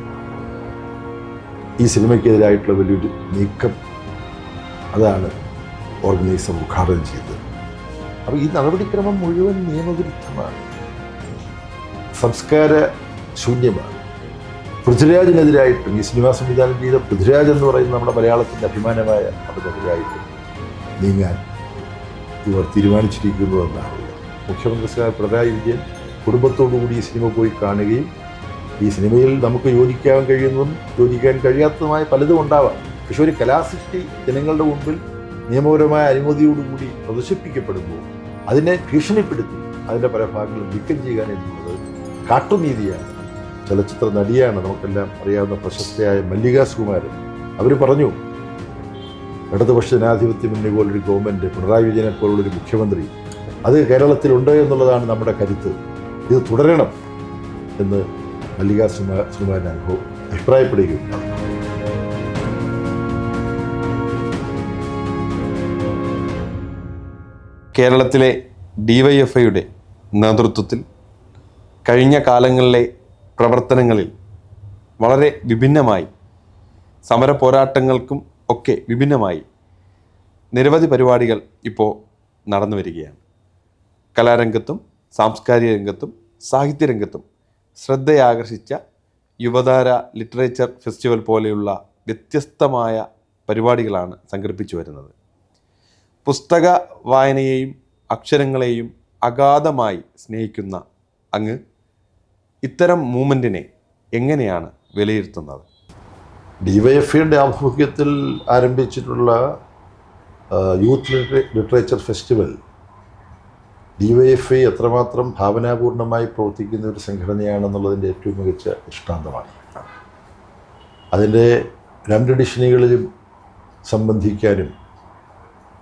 ഈ സിനിമയ്ക്കെതിരായിട്ടുള്ള വലിയൊരു നീക്കം, അതാണ് ഓർഗനൈസർ ഉദ്ഘാടനം ചെയ്തത്. അപ്പോൾ ഈ നടപടിക്രമം മുഴുവൻ നിയമവിരുദ്ധമാണ്, സംസ്കാര ശൂന്യമാണ്. പൃഥ്വിരാജിനെതിരായിട്ടും, ഈ സിനിമ സംവിധാനം ചെയ്ത പൃഥ്വിരാജ് എന്ന് പറയുന്ന നമ്മുടെ മലയാളത്തിൻ്റെ അഭിമാനമായ അതിനെതിരായിട്ടും നീങ്ങാൻ ഇവർ തീരുമാനിച്ചിരിക്കുന്നു എന്നാണ്. മുഖ്യമന്ത്രി ശ്രീ പിണറായി വിജയൻ കുടുംബത്തോടുകൂടി ഈ സിനിമ പോയി കാണുകയും ഈ സിനിമയിൽ നമുക്ക് യോജിക്കാൻ കഴിയുന്നതും യോജിക്കാൻ കഴിയാത്തതുമായ പലതും ഉണ്ടാവാം. പക്ഷെ ഒരു കലാസൃഷ്ടി ജനങ്ങളുടെ മുമ്പിൽ നിയമപരമായ അനുമതിയോടുകൂടി പ്രദർശിപ്പിക്കപ്പെടുമ്പോൾ അതിനെ ഭീഷണിപ്പെടുത്തി അതിൻ്റെ പല ഭാഗങ്ങളും നീക്കം ചെയ്യുക എന്നുള്ളത് കാട്ടുനീതിയാണ്. ചലച്ചിത്ര നടിയാണ്, നമുക്കെല്ലാം അറിയാവുന്ന പ്രശസ്തയായ മല്ലിക സുകുമാരൻ. അവർ പറഞ്ഞു, ഇടതുപക്ഷ ജനാധിപത്യ മുന്നണി പോലൊരു ഗവൺമെൻറ്, പിണറായി വിജയനെ പോലുള്ളൊരു മുഖ്യമന്ത്രി അത് കേരളത്തിലുണ്ട് എന്നുള്ളതാണ് നമ്മുടെ കരുത്ത്, ഇത് തുടരണം എന്ന് മല്ലിക സുകുമാരൻ അഭിപ്രായപ്പെടുകയുണ്ടായി. കേരളത്തിലെ DYFIയുടെ നേതൃത്വത്തിൽ കഴിഞ്ഞ കാലങ്ങളിലെ പ്രവർത്തനങ്ങളിൽ വളരെ വിഭിന്നമായി, സമര പോരാട്ടങ്ങൾക്കും ഒക്കെ വിഭിന്നമായി നിരവധി പരിപാടികൾ ഇപ്പോൾ നടന്നു വരികയാണ്. കലാരംഗത്തും സാംസ്കാരിക രംഗത്തും സാഹിത്യരംഗത്തും ശ്രദ്ധയാകർഷിച്ച യുവതാര ലിറ്ററേച്ചർ ഫെസ്റ്റിവൽ പോലെയുള്ള വ്യത്യസ്തമായ പരിപാടികളാണ് സംഘടിപ്പിച്ചു വരുന്നത്. പുസ്തക വായനയെയും അക്ഷരങ്ങളെയും അഗാധമായി സ്നേഹിക്കുന്ന അങ്ങ് ഇത്തരം മൂവ്മെൻറ്റിനെ എങ്ങനെയാണ് വിലയിരുത്തുന്നത്? DYFIയുടെ ആഭിമുഖ്യത്തിൽ ആരംഭിച്ചിട്ടുള്ള യൂത്ത് ലിറ്ററേച്ചർ ഫെസ്റ്റിവൽ DYFI എത്രമാത്രം ഭാവനാപൂർണമായി പ്രവർത്തിക്കുന്ന ഒരു സംഘടനയാണെന്നുള്ളതിൻ്റെ ഏറ്റവും മികച്ച ദൃഷ്ടാന്തമാണ്. അതിൻ്റെ 2 എഡിഷനുകളിലും സംബന്ധിക്കാനും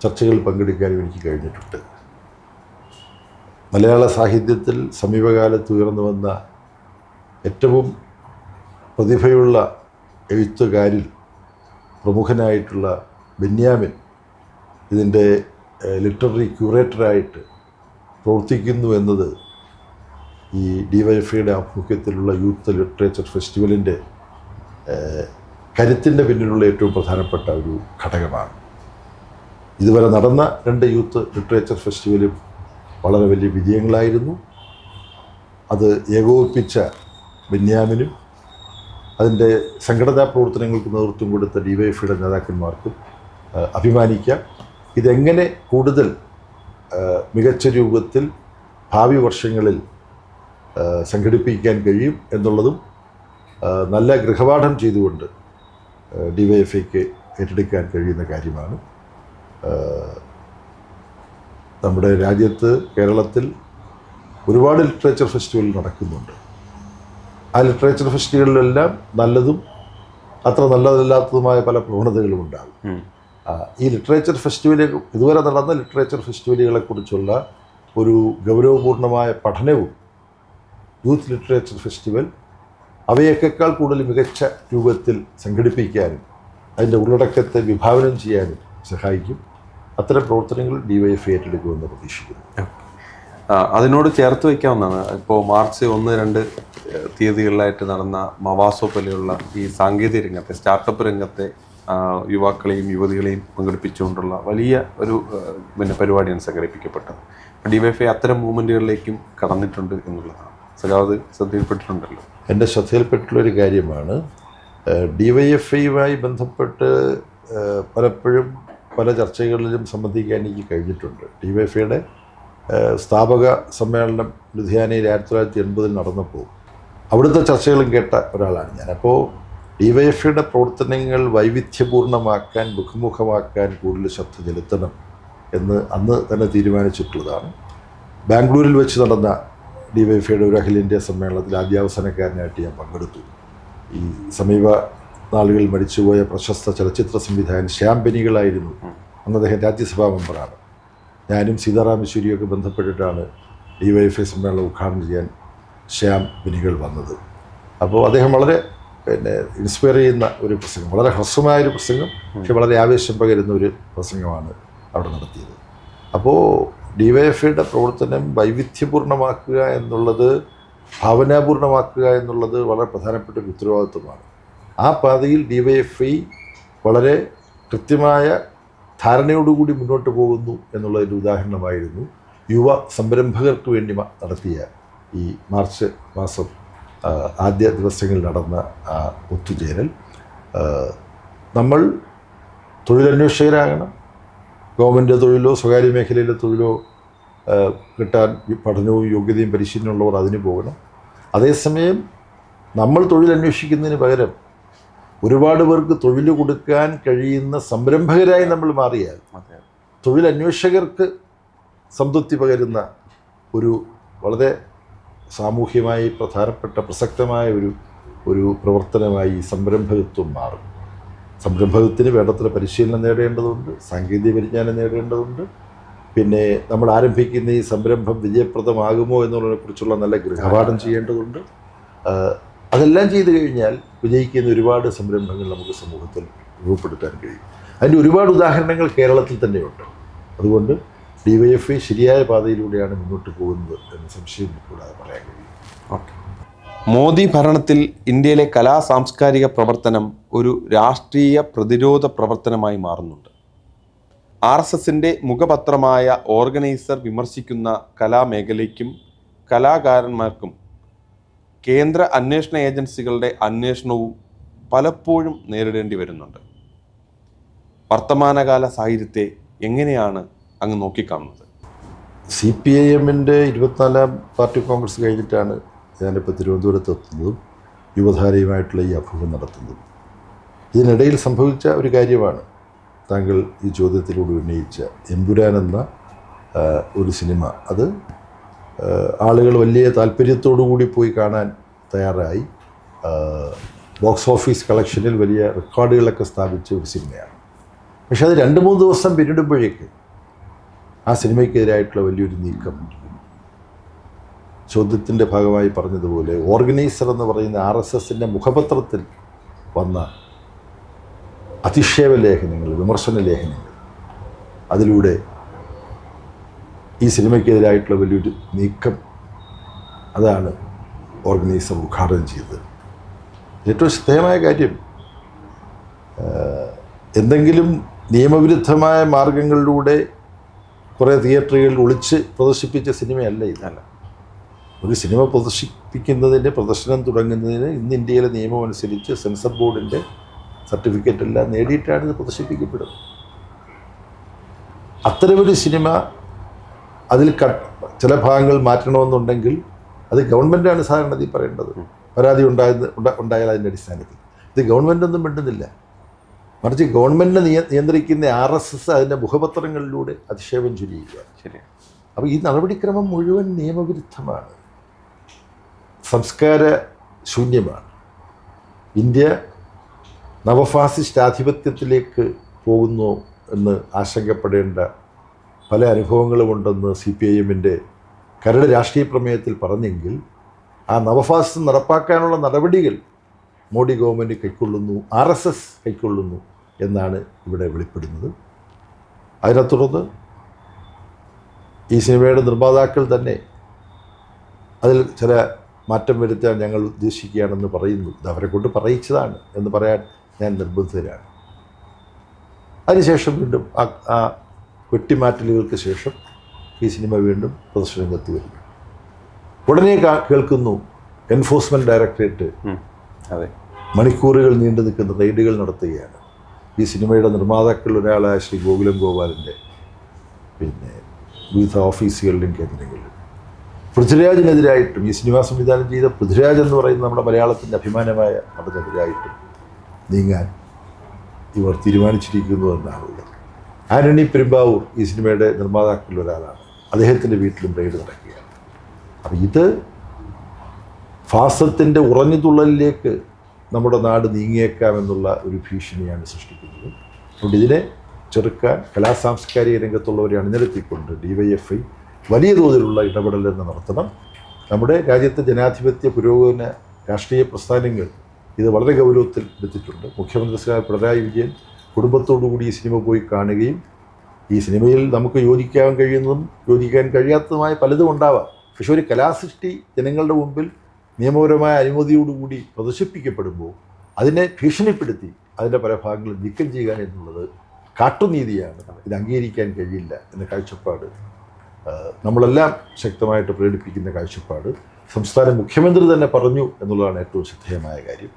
ചർച്ചകളിൽ പങ്കെടുക്കാനും എനിക്ക് കഴിഞ്ഞിട്ടുണ്ട്. മലയാള സാഹിത്യത്തിൽ സമീപകാലത്ത് ഉയർന്നു വന്ന ഏറ്റവും പ്രതിഭയുള്ള എഴുത്തുകാരിൽ പ്രമുഖനായിട്ടുള്ള ബെന്യാമിൻ ഇതിൻ്റെ ലിറ്റററി ക്യൂറേറ്ററായിട്ട് പ്രവർത്തിക്കുന്നു എന്നത് ഈ DYFIയുടെ ആഭിമുഖ്യത്തിലുള്ള യൂത്ത് ലിറ്ററേച്ചർ ഫെസ്റ്റിവലിൻ്റെ കരുത്തിൻ്റെ പിന്നിലുള്ള ഏറ്റവും പ്രധാനപ്പെട്ട ഒരു ഘടകമാണ്. ഇതുവരെ നടന്ന 2 യൂത്ത് ലിറ്ററേച്ചർ ഫെസ്റ്റിവലും വളരെ വലിയ വിജയങ്ങളായിരുന്നു. അത് ഏകോപിപ്പിച്ച ബെന്യാമിനും അതിൻ്റെ സംഘടനാ പ്രവർത്തനങ്ങൾക്ക് നേതൃത്വം കൊടുത്ത DYFIയുടെ നേതാക്കന്മാർക്കും അഭിമാനിക്കാം. ഇതെങ്ങനെ കൂടുതൽ മികച്ച രൂപത്തിൽ ഭാവി വർഷങ്ങളിൽ സംഘടിപ്പിക്കാൻ കഴിയും എന്നുള്ളതും നല്ല ഗൃഹപാഠം ചെയ്തുകൊണ്ട് DYFIക്ക് ഏറ്റെടുക്കാൻ കഴിയുന്ന കാര്യമാണ്. നമ്മുടെ രാജ്യത്ത്, കേരളത്തിൽ ഒരുപാട് ലിറ്ററേച്ചർ ഫെസ്റ്റിവൽ നടക്കുന്നുണ്ട്. ആ ലിറ്ററേച്ചർ ഫെസ്റ്റിവലിലെല്ലാം നല്ലതും അത്ര നല്ലതല്ലാത്തതുമായ പല പ്രവണതകളും ഉണ്ടാകും. ഈ ലിറ്ററേച്ചർ ഫെസ്റ്റിവൽ, ഇതുവരെ നടന്ന ലിറ്ററേച്ചർ ഫെസ്റ്റിവലുകളെക്കുറിച്ചുള്ള ഒരു ഗൗരവപൂർണമായ പഠനവും യൂത്ത് ലിറ്ററേച്ചർ ഫെസ്റ്റിവൽ അവയേക്കാൾ കൂടുതൽ മികച്ച രൂപത്തിൽ സംഘടിപ്പിക്കാനും അതിൻ്റെ ഉള്ളടക്കത്തെ വിഭാവനം ചെയ്യാനും സഹായിക്കും. അത്തരം പ്രവർത്തനങ്ങൾ DYFI ഏറ്റെടുക്കുമെന്ന് പ്രതീക്ഷിക്കുന്നു. അതിനോട് ചേർത്ത് വയ്ക്കാവുന്നതാണ്, ഇപ്പോൾ മാർച്ച് 1-2 തീയതികളിലായിട്ട് നടന്ന മവാസോ പോലെയുള്ള ഈ സാങ്കേതിക രംഗത്തെ, സ്റ്റാർട്ടപ്പ് രംഗത്തെ യുവാക്കളെയും യുവതികളെയും പങ്കെടുപ്പിച്ചുകൊണ്ടുള്ള വലിയ ഒരു പരിപാടിയാണ് സംഘടിപ്പിക്കപ്പെട്ടത്. DYFI അത്തരം മൂവ്മെൻറ്റുകളിലേക്കും കടന്നിട്ടുണ്ട് എന്നുള്ളതാണ്. സഖാവ് ശ്രദ്ധയിൽപ്പെട്ടിട്ടുണ്ടല്ലോ. എൻ്റെ ശ്രദ്ധയിൽപ്പെട്ടുള്ളൊരു കാര്യമാണ്, DYFIയുമായി ബന്ധപ്പെട്ട് പലപ്പോഴും പല ചർച്ചകളിലും സംബന്ധിക്കാൻ എനിക്ക് കഴിഞ്ഞിട്ടുണ്ട്. DYFIയുടെ സ്ഥാപക സമ്മേളനം ലുധിയാനയിൽ 1980 നടന്നപ്പോൾ അവിടുത്തെ ചർച്ചകളും കേട്ട ഒരാളാണ് ഞാൻ. അപ്പോൾ DYFIയുടെ പ്രവർത്തനങ്ങൾ വൈവിധ്യപൂർണ്ണമാക്കാൻ, മുഖമുഖമാക്കാൻ കൂടുതൽ ശ്രദ്ധ ചെലുത്തണം എന്ന് അന്ന് തന്നെ തീരുമാനിച്ചിട്ടുള്ളതാണ്. ബാംഗ്ലൂരിൽ വെച്ച് നടന്ന DYFIയുടെ ഒരു അഖിലേന്ത്യാ സമ്മേളനത്തിൽ ആദ്യാവസാനക്കാരനായിട്ട് ഞാൻ പങ്കെടുത്തു. ഈ സമീപ നാളുകളിൽ മരിച്ചുപോയ പ്രശസ്ത ചലച്ചിത്ര സംവിധായകൻ ശ്യാം ബെനികളായിരുന്നു അന്ന്. അദ്ദേഹം രാജ്യസഭാ മെമ്പറാണ്. ഞാനും സീതാറാം യെച്ചൂരിയൊക്കെ ബന്ധപ്പെട്ടിട്ടാണ് DYFI സമ്മേളനം ഉദ്ഘാടനം ചെയ്യാൻ ശ്യാം ബെനികൾ വന്നത്. അപ്പോൾ അദ്ദേഹം വളരെ പിന്നെ ഇൻസ്പയർ ചെയ്യുന്ന ഒരു പ്രസംഗം, വളരെ ഹ്രസ്വമായൊരു പ്രസംഗം, പക്ഷെ വളരെ ആവേശം പകരുന്ന ഒരു പ്രസംഗമാണ് അവിടെ നടത്തിയത്. അപ്പോൾ DYFIയുടെ പ്രവർത്തനം വൈവിധ്യപൂർണ്ണമാക്കുക എന്നുള്ളത്, ഭാവനാപൂർണ്ണമാക്കുക എന്നുള്ളത് വളരെ പ്രധാനപ്പെട്ട ഒരു ഉത്തരവാദിത്വമാണ്. ആ പാതയിൽ DYFI വളരെ കൃത്യമായ ധാരണയോടുകൂടി മുന്നോട്ട് പോകുന്നു എന്നുള്ളതിൻ്റെ ഉദാഹരണമായിരുന്നു യുവ സംരംഭകർക്ക് വേണ്ടി നടത്തിയ ഈ മാർച്ച് മാസം ആദ്യ ദിവസങ്ങളിൽ നടന്ന ഒത്തുചേരൽ. നമ്മൾ തൊഴിലന്വേഷകരാകണം. ഗവൺമെൻറ് തൊഴിലോ സ്വകാര്യ മേഖലയിലെ തൊഴിലോ കിട്ടാൻ പഠനവും യോഗ്യതയും പരിശീലനമുള്ളവർ അതിന് പോകണം. അതേസമയം നമ്മൾ തൊഴിലന്വേഷിക്കുന്നതിന് പകരം ഒരുപാട് പേർക്ക് തൊഴിൽ കൊടുക്കാൻ കഴിയുന്ന സംരംഭകരായി നമ്മൾ മാറിയാൽ തൊഴിലന്വേഷകർക്ക് സംതൃപ്തി പകരുന്ന ഒരു വളരെ സാമൂഹ്യമായി പ്രധാനപ്പെട്ട പ്രസക്തമായ ഒരു പ്രവർത്തനമായി സംരംഭകത്വം മാറും. സംരംഭകത്തിന് വേണ്ടത്ര പരിശീലനം നേടേണ്ടതുണ്ട്, സാങ്കേതിക പരിജ്ഞാനം നേടേണ്ടതുണ്ട്. പിന്നെ നമ്മൾ ആരംഭിക്കുന്ന ഈ സംരംഭം വിജയപ്രദമാകുമോ എന്നുള്ളതിനെക്കുറിച്ചുള്ള നല്ല ഗൃഹപാഠം ചെയ്യേണ്ടതുണ്ട്. അതെല്ലാം ചെയ്തു കഴിഞ്ഞാൽ വിജയിക്കുന്ന ഒരുപാട് സംരംഭങ്ങൾ നമുക്ക് സമൂഹത്തിൽ രൂപപ്പെടുത്താൻ കഴിയും. അതിൻ്റെ ഒരുപാട് ഉദാഹരണങ്ങൾ കേരളത്തിൽ തന്നെയുണ്ട്. അതുകൊണ്ട് DYFI ശരിയായ പാതയിലൂടെയാണ് മുന്നോട്ട് പോകുന്നത് എന്ന് സംശയം കൂടാതെ പറയാൻ കഴിയും. ഓക്കെ. മോദി ഭരണത്തിൽ ഇന്ത്യയിലെ സാംസ്കാരിക പ്രവർത്തനം ഒരു രാഷ്ട്രീയ പ്രതിരോധ പ്രവർത്തനമായി മാറുന്നുണ്ട്. RSSന്റെ മുഖപത്രമായ ഓർഗനൈസർ വിമർശിക്കുന്ന കലാമേഖലയ്ക്കും കലാകാരന്മാർക്കും കേന്ദ്ര അന്വേഷണ ഏജൻസികളുടെ അന്വേഷണവും പലപ്പോഴും നേരിടേണ്ടി വരുന്നുണ്ട്. വർത്തമാനകാല സാഹിത്യത്തെ എങ്ങനെയാണ് അങ്ങ് നോക്കിക്കാണുന്നത്? CPIMൻ്റെ 24ാം പാർട്ടി കോൺഗ്രസ് കഴിഞ്ഞിട്ടാണ് ഞാനിപ്പോൾ തിരുവനന്തപുരത്ത് എത്തുന്നതും യുവധാരയുമായിട്ടുള്ള ഈ അഭിമുഖം നടത്തുന്നതും. ഇതിനിടയിൽ സംഭവിച്ച ഒരു കാര്യമാണ് താങ്കൾ ഈ ചോദ്യത്തിലൂടെ ഉന്നയിച്ച എമ്പുരാൻ എന്ന ഒരു സിനിമ. അത് ആളുകൾ വലിയ താല്പര്യത്തോടു കൂടി പോയി കാണാൻ തയ്യാറായി. ബോക്സ് ഓഫീസ് കളക്ഷനിൽ വലിയ റെക്കോർഡുകളൊക്കെ സ്ഥാപിച്ച ഒരു സിനിമയാണ്. പക്ഷെ അത് 2-3 ദിവസം പിന്നിടുമ്പോഴേക്ക് ആ സിനിമയ്ക്കെതിരായിട്ടുള്ള വലിയൊരു നീക്കം. ചോദ്യത്തിൻ്റെ ഭാഗമായി പറഞ്ഞതുപോലെ ഓർഗനൈസർ എന്ന് പറയുന്ന RSSൻ്റെ മുഖപത്രത്തിൽ വന്ന അധിക്ഷേപ ലേഖനങ്ങൾ, വിമർശന ലേഖനങ്ങൾ, അതിലൂടെ ഈ സിനിമയ്ക്കെതിരായിട്ടുള്ള വലിയൊരു നീക്കം, അതാണ് ഓർഗനൈസർ ഉദ്ഘാടനം ചെയ്തത്. ഏറ്റവും ശ്രദ്ധേയമായ കാര്യം, എന്തെങ്കിലും നിയമവിരുദ്ധമായ മാർഗങ്ങളിലൂടെ കുറേ തിയേറ്ററുകളിൽ ഒളിച്ച് പ്രദർശിപ്പിച്ച സിനിമയല്ല ഇതല്ല. ഒരു സിനിമ പ്രദർശിപ്പിക്കുന്നതിൻ്റെ പ്രദർശനം തുടങ്ങുന്നതിന് ഇന്ന് ഇന്ത്യയിലെ നിയമം അനുസരിച്ച് സെൻസർ ബോർഡിൻ്റെ സർട്ടിഫിക്കറ്റ് എല്ലാം നേടിയിട്ടാണ് ഇത് പ്രദർശിപ്പിക്കപ്പെടുന്നത്. അത്തരമൊരു സിനിമ അതിൽ ചില ഭാഗങ്ങൾ മാറ്റണമെന്നുണ്ടെങ്കിൽ അത് ഗവൺമെൻറ്റാണ് സാധാരണ ഈ പറയേണ്ടത്. പരാതി ഉണ്ടായാൽ അതിൻ്റെ അടിസ്ഥാനത്തിൽ. ഇത് ഗവൺമെൻറ്റൊന്നും മിണ്ടുന്നില്ല. മറിച്ച് ഗവൺമെൻറ്റിനെ നിയന്ത്രിക്കുന്ന RSS അതിൻ്റെ മുഖപത്രങ്ങളിലൂടെ അധിക്ഷേപം ചൊരിയുക. ശരി. അപ്പോൾ ഈ നടപടിക്രമം മുഴുവൻ നിയമവിരുദ്ധമാണ്, സംസ്കാര ശൂന്യമാണ്. ഇന്ത്യ നവഫാസിസ്റ്റ് ആധിപത്യത്തിലേക്ക് പോകുന്നു എന്ന് ആശങ്കപ്പെടേണ്ട പല അനുഭവങ്ങളുമുണ്ടെന്ന് CPIMൻ്റെ കരട് രാഷ്ട്രീയ പ്രമേയത്തിൽ പറഞ്ഞെങ്കിൽ ആ നവഫാസിസം നടപ്പാക്കാനുള്ള നടപടികൾ മോഡി ഗവൺമെൻറ് കൈക്കൊള്ളുന്നു, RSS കൈക്കൊള്ളുന്നു എന്നാണ് ഇവിടെ വെളിപ്പെടുന്നത്. അതിനെ തുടർന്ന് ഈ സിനിമയുടെ നിർമ്മാതാക്കൾ തന്നെ അതിൽ ചില മാറ്റം വരുത്താൻ ഞങ്ങൾ ഉദ്ദേശിക്കുകയാണെന്ന് പറയുന്നു. ഇത് അവരെ കൊണ്ട് പറയിച്ചതാണ് എന്ന് പറയാൻ ഞാൻ നിർബന്ധിതരാണ്. അതിനുശേഷം വീണ്ടും ആ വെട്ടിമാറ്റലുകൾക്ക് ശേഷം ഈ സിനിമ വീണ്ടും പ്രദർശനരംഗത്ത് വരുന്നു. ഉടനെ കേൾക്കുന്നു എൻഫോഴ്സ്മെൻറ്റ് ഡയറക്ടറേറ്റ് മണിക്കൂറുകൾ നീണ്ടു നിൽക്കുന്ന റെയ്ഡുകൾ നടത്തുകയാണ്. ഈ സിനിമയുടെ നിർമ്മാതാക്കൾ ഒരാളായ ശ്രീ ഗോകുലം ഗോപാലിൻ്റെ പിന്നെ വിവിധ ഓഫീസുകളിലും കേന്ദ്രങ്ങളിലും പൃഥ്വിരാജിനെതിരായിട്ടും, ഈ സിനിമ സംവിധാനം ചെയ്ത പൃഥ്വിരാജ് എന്ന് പറയുന്ന നമ്മുടെ മലയാളത്തിൻ്റെ അഭിമാനമായ നടനെതിരായിട്ടും നീങ്ങാൻ ഇവർ തീരുമാനിച്ചിരിക്കുന്നു എന്നാണുള്ളത്. ആന്റണി പെരുമ്പാവൂർ ഈ സിനിമയുടെ നിർമ്മാതാക്കളിൽ ഒരാളാണ്. അദ്ദേഹത്തിൻ്റെ വീട്ടിലും റെയ്ഡ് നടക്കുകയാണ്. അപ്പം ഇത് ഫാസത്തിൻ്റെ ഉറഞ്ഞുതുള്ളലിലേക്ക് നമ്മുടെ നാട് നീങ്ങിയേക്കാമെന്നുള്ള ഒരു ഭീഷണിയാണ് സൃഷ്ടിക്കുന്നത്. അതുകൊണ്ട് ഇതിനെ ചെറുക്കാൻ കലാസാംസ്കാരിക രംഗത്തുള്ളവരെ അണിനിരത്തിക്കൊണ്ട് DYFI വലിയ തോതിലുള്ള ഇടപെടൽ നടത്തണം. നമ്മുടെ രാജ്യത്തെ ജനാധിപത്യ പുരോഗമന രാഷ്ട്രീയ പ്രസ്ഥാനങ്ങൾ ഇത് വളരെ ഗൗരവത്തിൽ എടുത്തിട്ടുണ്ട്. മുഖ്യമന്ത്രി ശ്രീ പിണറായി വിജയൻ കുടുംബത്തോടുകൂടി ഈ സിനിമ പോയി കാണുകയും ഈ സിനിമയിൽ നമുക്ക് യോജിക്കാൻ കഴിയുന്നതും യോജിക്കാൻ കഴിയാത്തതുമായ പലതും ഉണ്ടാവാം. പക്ഷെ ഒരു കലാസൃഷ്ടി ജനങ്ങളുടെ മുമ്പിൽ നിയമപരമായ അനുമതിയോടുകൂടി പ്രദർശിപ്പിക്കപ്പെടുമ്പോൾ അതിനെ ഭീഷണിപ്പെടുത്തി അതിൻ്റെ പല ഭാഗങ്ങളും നീക്കം ചെയ്യുക എന്നുള്ളത് കാട്ടുനീതിയാണ്. ഇത് അംഗീകരിക്കാൻ കഴിയില്ല എന്ന കാഴ്ചപ്പാട് നമ്മളെല്ലാം ശക്തമായിട്ട് പ്രകടിപ്പിക്കുന്ന കാഴ്ചപ്പാട് സംസ്ഥാന മുഖ്യമന്ത്രി തന്നെ പറഞ്ഞു എന്നുള്ളതാണ് ഏറ്റവും ശ്രദ്ധേയമായ കാര്യം.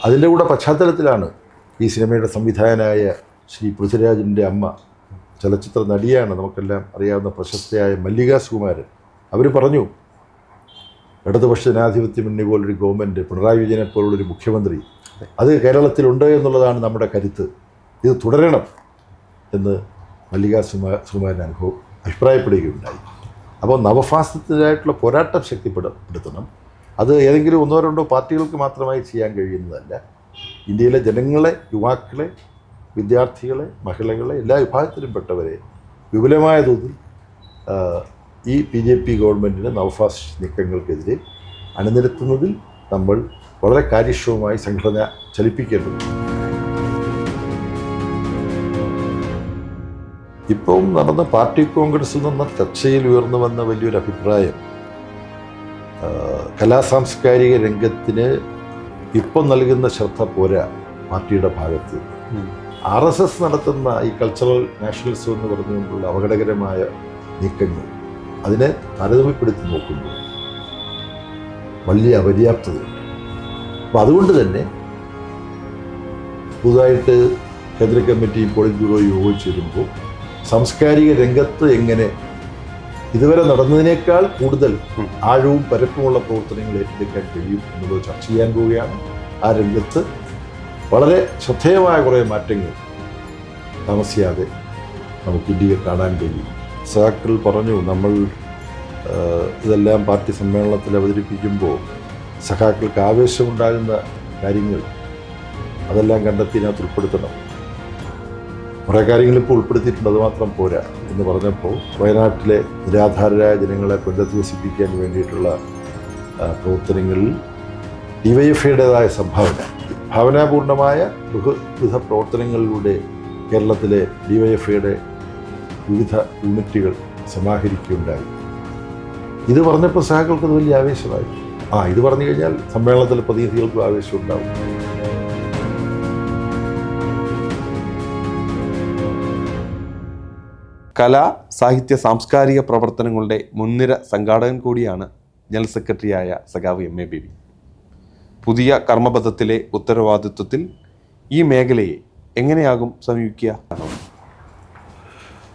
അതിൻ്റെ കൂടെ പശ്ചാത്തലത്തിലാണ് ഈ സിനിമയുടെ സംവിധായകനായ ശ്രീ പൃഥ്വിരാജിൻ്റെ അമ്മ, ചലച്ചിത്ര നടിയാണ്, നമുക്കെല്ലാം അറിയാവുന്ന പ്രശസ്തയായ മല്ലിക സുകുമാരൻ. അവർ പറഞ്ഞു, ഇടതുപക്ഷ ജനാധിപത്യ മുന്നണി പോലൊരു ഗവൺമെൻറ്, പിണറായി വിജയനെ പോലുള്ളൊരു മുഖ്യമന്ത്രി അത് കേരളത്തിലുണ്ട് എന്നുള്ളതാണ് നമ്മുടെ കരുത്ത്, ഇത് തുടരണം എന്ന് മല്ലിക സുകുമാരൻ അഭിപ്രായപ്പെടുകയുണ്ടായി. അപ്പോൾ നവഫാസിസത്തിനായിട്ടുള്ള പോരാട്ടം ശക്തിപ്പെടുത്തണം. അത് ഏതെങ്കിലും ഒന്നോ രണ്ടോ പാർട്ടികൾക്ക് മാത്രമായി ചെയ്യാൻ കഴിയുന്നതല്ല. ഇന്ത്യയിലെ ജനങ്ങളെ, യുവാക്കളെ, വിദ്യാർത്ഥികളെ, മഹിളകളെ, എല്ലാ വിഭാഗത്തിലും പെട്ടവരെ വിപുലമായ തോതിൽ ഈ BJP ഗവൺമെൻറ്റിൻ്റെ നവഫാസിസ്റ്റ് നീക്കങ്ങൾക്കെതിരെ അണിനിരത്തുന്നതിൽ നമ്മൾ വളരെ കാര്യക്ഷമമായി സംഘടന ചലിപ്പിക്കേണ്ടതുണ്ട്. ഇപ്പം നടന്ന പാർട്ടി കോൺഗ്രസിൽ നിന്ന് ചർച്ചയിൽ ഉയർന്നു വന്ന വലിയൊരു അഭിപ്രായം, കലാസാംസ്കാരിക രംഗത്തിന് ഇപ്പം നൽകുന്ന ശ്രദ്ധ പോരാ പാർട്ടിയുടെ ഭാഗത്ത്. RSS നടത്തുന്ന ഈ കൾച്ചറൽ നാഷണലിസം എന്ന് പറഞ്ഞുകൊണ്ടുള്ള അപകടകരമായ നീക്കങ്ങൾ അതിനെ താരതമ്യപ്പെടുത്തി നോക്കുമ്പോൾ വലിയ അപര്യാപ്തതയുണ്ട്. അപ്പം അതുകൊണ്ട് തന്നെ പുതുതായിട്ട് കേന്ദ്ര കമ്മിറ്റി പോളിറ്റ് ബ്യൂറോ യോഗം ചേരുമ്പോൾ സാംസ്കാരിക രംഗത്ത് എങ്ങനെ ഇതുവരെ നടന്നതിനേക്കാൾ കൂടുതൽ ആഴവും പരപ്പുമുള്ള പ്രവർത്തനങ്ങൾ ഏറ്റെടുക്കാൻ കഴിയും എന്നുള്ളത് ചർച്ച ചെയ്യാൻ പോവുകയാണ്. ആ രംഗത്ത് വളരെ ശ്രദ്ധേയമായ കുറേ മാറ്റങ്ങൾ താമസിയാതെ നമുക്ക് ഇന്ത്യയിൽ കാണാൻ കഴിയും. സഖാക്കൾ പറഞ്ഞു, നമ്മൾ ഇതെല്ലാം പാർട്ടി സമ്മേളനത്തിൽ അവതരിപ്പിക്കുമ്പോൾ സഖാക്കൾക്ക് ആവേശമുണ്ടാകുന്ന കാര്യങ്ങൾ അതെല്ലാം കണ്ടെത്തി ഇതിനകത്ത് ഉൾപ്പെടുത്തണം. കുറേ കാര്യങ്ങൾ ഇപ്പോൾ ഉൾപ്പെടുത്തിയിട്ടുണ്ട്, അതുമാത്രം പോരാ എന്ന് പറഞ്ഞപ്പോൾ വയനാട്ടിലെ നിരാധാരരായ ജനങ്ങളെ പുനരധിവസിപ്പിക്കാൻ വേണ്ടിയിട്ടുള്ള പ്രവർത്തനങ്ങളിൽ DYFIയുടേതായ ഭാവനാപൂർണമായ ബഹുവിധ പ്രവർത്തനങ്ങളിലൂടെ കേരളത്തിലെ DYFIയുടെ വിവിധ യൂണിറ്റുകൾ സമാഹരിക്കുകയുണ്ടായി. ഇത് പറഞ്ഞപ്പോൾ സഹാക്കൾക്ക് അത് വലിയ ആവേശമായി. ഇത് പറഞ്ഞു കഴിഞ്ഞാൽ സമ്മേളനത്തിൽ പ്രതിനിധികൾക്കും ആവേശം ഉണ്ടാവും. കലാ, സാഹിത്യ, സാംസ്കാരിക പ്രവർത്തനങ്ങളുടെ മുൻനിര സംഘാടകൻ കൂടിയാണ് ജനറൽ സെക്രട്ടറിയായ സഖാവ് MA ബേബി. പുതിയ കർമ്മപഥത്തിലെ ഉത്തരവാദിത്വത്തിൽ ഈ മേഖലയെ എങ്ങനെയാകും സമീപിക്കുക?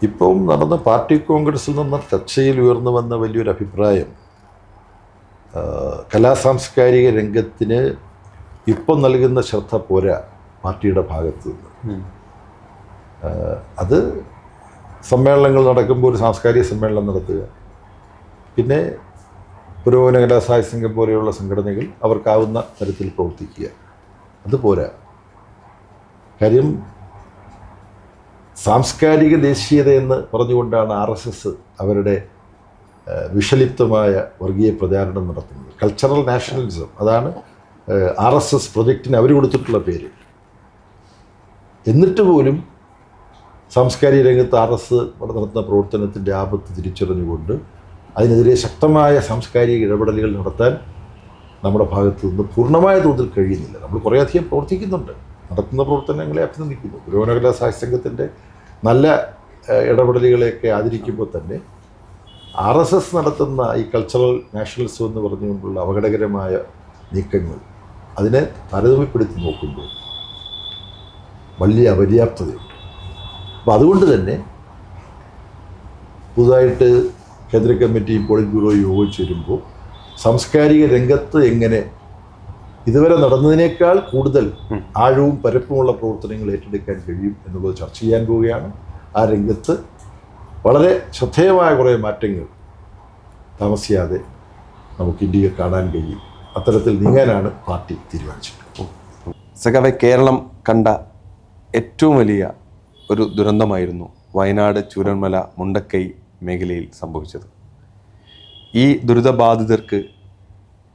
ഇപ്പം നടന്ന പാർട്ടി കോൺഗ്രസിൽ നിന്ന് ചർച്ചയിൽ ഉയർന്നു വന്ന വലിയൊരു അഭിപ്രായം, കലാസാംസ്കാരിക രംഗത്തിന് ഇപ്പം നൽകുന്ന ശ്രദ്ധ പോരാ പാർട്ടിയുടെ ഭാഗത്ത് നിന്ന്. അത് സമ്മേളനങ്ങൾ നടക്കുമ്പോൾ ഒരു സാംസ്കാരിക സമ്മേളനം നടത്തുക, പിന്നെ പുരോഗമന കലാസാഹിത്യ സംഘം പോലെയുള്ള സംഘടനകൾ അവർക്കാവുന്ന തരത്തിൽ പ്രവർത്തിക്കുക, അതുപോരാ. കാര്യം സാംസ്കാരിക ദേശീയത എന്ന് പറഞ്ഞുകൊണ്ടാണ് RSS അവരുടെ വിഷലിപ്തമായ വർഗീയ പ്രചാരണം നടത്തുന്നത്. കൾച്ചറൽ നാഷണലിസം, അതാണ് RSS പ്രൊജക്റ്റിന് അവർ കൊടുത്തിട്ടുള്ള പേര്. എന്നിട്ട് പോലും സാംസ്കാരിക രംഗത്ത് RSS നടത്തുന്ന പ്രവർത്തനത്തിൻ്റെ ആപത്ത് തിരിച്ചറിഞ്ഞുകൊണ്ട് അതിനെതിരെ ശക്തമായ സാംസ്കാരിക ഇടപെടലുകൾ നടത്താൻ നമ്മുടെ ഭാഗത്തു നിന്ന് പൂർണ്ണമായ തോതിൽ കഴിയുന്നില്ല. നമ്മൾ കുറേയധികം പ്രവർത്തിക്കുന്നുണ്ട്, നടത്തുന്ന പ്രവർത്തനങ്ങളെ അഭിനന്ദിക്കുന്നു. പുരോഗമന കലാസാഹിത്യ സംഘത്തിൻ്റെ നല്ല ഇടപെടലുകളെയൊക്കെ ആദരിക്കുമ്പോൾ തന്നെ RSS നടത്തുന്ന ഈ കൾച്ചറൽ നാഷണലിസം എന്ന് പറഞ്ഞുകൊണ്ടുള്ള അപകടകരമായ നീക്കങ്ങൾ അതിനെ താരതമ്യപ്പെടുത്തി നോക്കുമ്പോൾ വലിയ അപര്യാപ്തതയുണ്ട്. അപ്പോൾ അതുകൊണ്ട് തന്നെ പുതുതായിട്ട് കേന്ദ്ര കമ്മിറ്റി പോളിറ്റ് ബ്യൂറോ യോഗം ചേരുമ്പോൾ സാംസ്കാരിക രംഗത്ത് എങ്ങനെ ഇതുവരെ നടന്നതിനേക്കാൾ കൂടുതൽ ആഴവും പരപ്പുമുള്ള പ്രവർത്തനങ്ങൾ ഏറ്റെടുക്കാൻ കഴിയും എന്നുള്ളത് ചർച്ച ചെയ്യാൻ പോവുകയാണ്. ആ രംഗത്ത് വളരെ ശ്രദ്ധേയമായ കുറേ മാറ്റങ്ങൾ താമസിയാതെ നമുക്ക് ഇന്ത്യയിൽ കാണാൻ കഴിയും. അത്തരത്തിൽ നീങ്ങാനാണ് പാർട്ടി തീരുമാനിച്ചത്. സഖാവെ, കേരളം കണ്ട ഏറ്റവും വലിയ ഒരു ദുരന്തമായിരുന്നു വയനാട് ചൂരന്മല മുണ്ടക്കൈ മേഖലയിൽ സംഭവിച്ചത്. ഈ ദുരിതബാധിതർക്ക്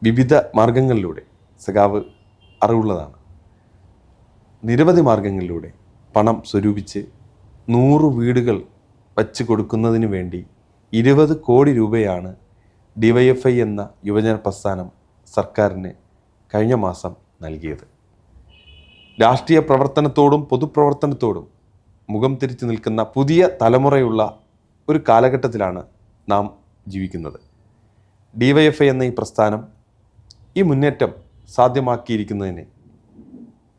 വിവിധ മാർഗങ്ങളിലൂടെ സഖാവ് അറിവുള്ളതാണ്. നിരവധി മാർഗങ്ങളിലൂടെ പണം സ്വരൂപിച്ച് 100 വീടുകൾ വച്ച് കൊടുക്കുന്നതിന് വേണ്ടി 20 കോടി രൂപയാണ് DYFI എന്ന യുവജന പ്രസ്ഥാനം സർക്കാരിന് കഴിഞ്ഞ മാസം നൽകിയത്. രാഷ്ട്രീയ പ്രവർത്തനത്തോടും പൊതുപ്രവർത്തനത്തോടും മുഖം തിരിച്ചു നിൽക്കുന്ന പുതിയ തലമുറയുള്ള ഒരു കാലഘട്ടത്തിലാണ് നാം ജീവിക്കുന്നത്. DYFI എന്ന ഈ പ്രസ്ഥാനം ഈ മുന്നേറ്റം സാധ്യമാക്കിയിരിക്കുന്നതിനെ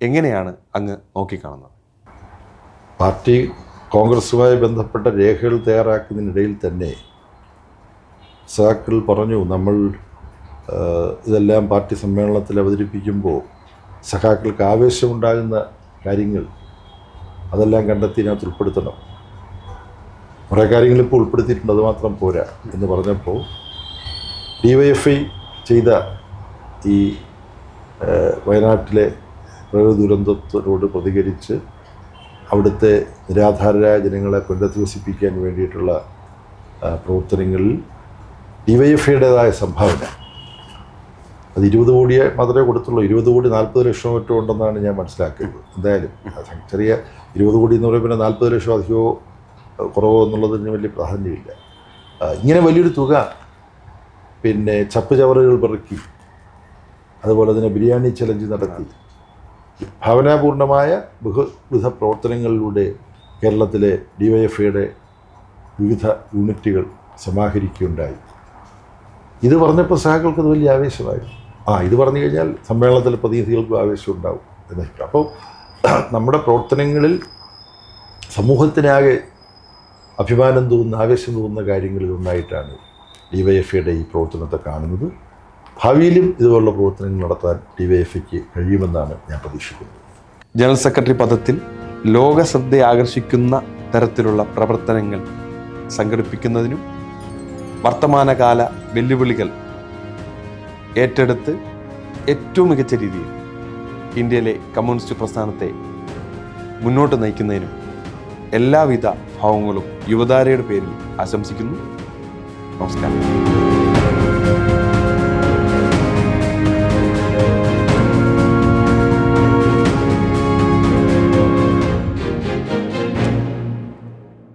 എങ്ങനെയാണ് അങ്ങ് നോക്കിക്കാണുന്നത്? പാർട്ടി കോൺഗ്രസുമായി ബന്ധപ്പെട്ട രേഖകൾ തയ്യാറാക്കുന്നതിനിടയിൽ തന്നെ സഖാക്കൾ പറഞ്ഞു, നമ്മൾ ഇതെല്ലാം പാർട്ടി സമ്മേളനത്തിൽ അവതരിപ്പിക്കുമ്പോൾ സഖാക്കൾക്ക് ആവേശമുണ്ടാകുന്ന കാര്യങ്ങൾ അതെല്ലാം കണ്ടെത്തി ഇതിനകത്ത് ഉൾപ്പെടുത്തണം. കുറേ കാര്യങ്ങൾ ഇപ്പോൾ ഉൾപ്പെടുത്തിയിട്ടുണ്ട്, അത് മാത്രം പോരാ എന്ന് പറഞ്ഞപ്പോൾ DYFI ചെയ്ത ഈ വയനാട്ടിലെ പ്രകൃതി ദുരന്തത്തോട് പ്രതികരിച്ച് അവിടുത്തെ നിരാധാരരായ ജനങ്ങളെ പുനരധിവസിപ്പിക്കാൻ വേണ്ടിയിട്ടുള്ള പ്രവർത്തനങ്ങളിൽ DYFIയുടേതായ സംഭാവന അത് 20 കോടിയെ മാത്രമേ കൊടുത്തുള്ളൂ. 20 കോടി 40 ലക്ഷം മറ്റോ ഉണ്ടെന്നാണ് ഞാൻ മനസ്സിലാക്കുന്നത്. എന്തായാലും ചെറിയ 20 കോടി എന്ന് പറയുമ്പോൾ 40 ലക്ഷം അധികമോ കുറവോ എന്നുള്ളതിന് വലിയ പ്രാധാന്യമില്ല. ഇങ്ങനെ വലിയൊരു തുക പിന്നെ ചപ്പ് ചവറുകൾ പെറുക്കി, അതുപോലെ തന്നെ ബിരിയാണി ചലഞ്ച് നടത്തി ഭാവനാപൂർണമായ ബഹുവിധ പ്രവർത്തനങ്ങളിലൂടെ കേരളത്തിലെ DYFIയുടെ വിവിധ യൂണിറ്റുകൾ സമാഹരിക്കുകയുണ്ടായി. ഇത് പറഞ്ഞപ്പോൾ സഹാക്കൾക്ക് അത് വലിയ ആവേശമായിരുന്നു. ഇത് പറഞ്ഞു കഴിഞ്ഞാൽ സമ്മേളനത്തിൽ പ്രതിനിധികൾക്കും ആവേശം ഉണ്ടാവും എന്നൊക്കെ. അപ്പോൾ നമ്മുടെ പ്രവർത്തനങ്ങളിൽ സമൂഹത്തിനാകെ അഭിമാനം തോന്നുന്ന, ആവേശം തോന്നുന്ന കാര്യങ്ങളിൽ ഒന്നായിട്ടാണ് DYFIയുടെ ഈ പ്രവർത്തനത്തെ കാണുന്നത്. ഭാവിയിലും ഇതുപോലുള്ള പ്രവർത്തനങ്ങൾ നടത്താൻ DYFIക്ക് കഴിയുമെന്നാണ് ഞാൻ പ്രതീക്ഷിക്കുന്നത്. ജനറൽ സെക്രട്ടറി പദത്തിൽ ലോക ശ്രദ്ധ ആകർഷിക്കുന്ന തരത്തിലുള്ള പ്രവർത്തനങ്ങൾ സംഘടിപ്പിക്കുന്നതിനും വർത്തമാനകാല വെല്ലുവിളികൾ ഏറ്റെടുത്ത് ഏറ്റവും മികച്ച രീതിയിൽ ഇന്ത്യയിലെ കമ്മ്യൂണിസ്റ്റ് പ്രസ്ഥാനത്തെ മുന്നോട്ട് നയിക്കുന്നതിനും എല്ലാവിധ ഭാവങ്ങളും യുവതാരയുടെ പേരിൽ ആശംസിക്കുന്നു. നമസ്കാരം.